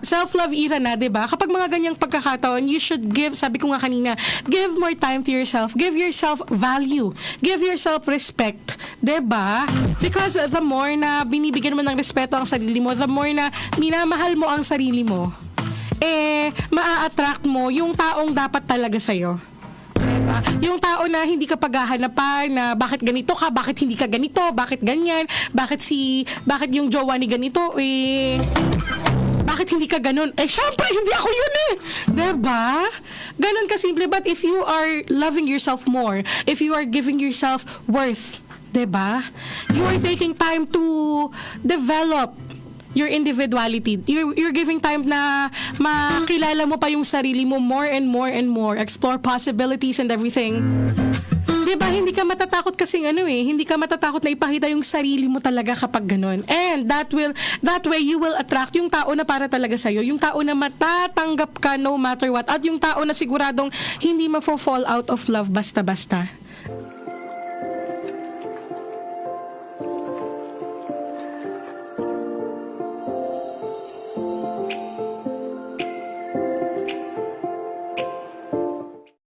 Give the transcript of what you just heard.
Self-love era na, 'di ba? Kapag mga ganyang pagkakataon, you should give, sabi ko nga kanina, give more time to yourself. Give yourself value. Give yourself respect, 'di ba? Because the more na binibigyan mo ng respeto ang sarili mo, the more na minamahal mo ang sarili mo, maa-attract mo yung taong dapat talaga sa'yo. Diba? Yung tao na hindi ka paghahanapan na bakit ganito ka, bakit hindi ka ganito, bakit ganyan, bakit yung jowa ni ganito, bakit hindi ka ganun? Syempre, hindi ako yun Diba? Ganun kasimple. But if you are loving yourself more, if you are giving yourself worth, diba? You are taking time to develop your individuality. You're giving time na makilala mo pa yung sarili mo more and more and more. Explore possibilities and everything. Diba, hindi ka matatakot kasing hindi ka matatakot na ipakita yung sarili mo talaga kapag ganun. And that way you will attract yung tao na para talaga sa'yo, yung tao na matatanggap ka no matter what, at yung tao na siguradong hindi mafo-fall out of love basta-basta.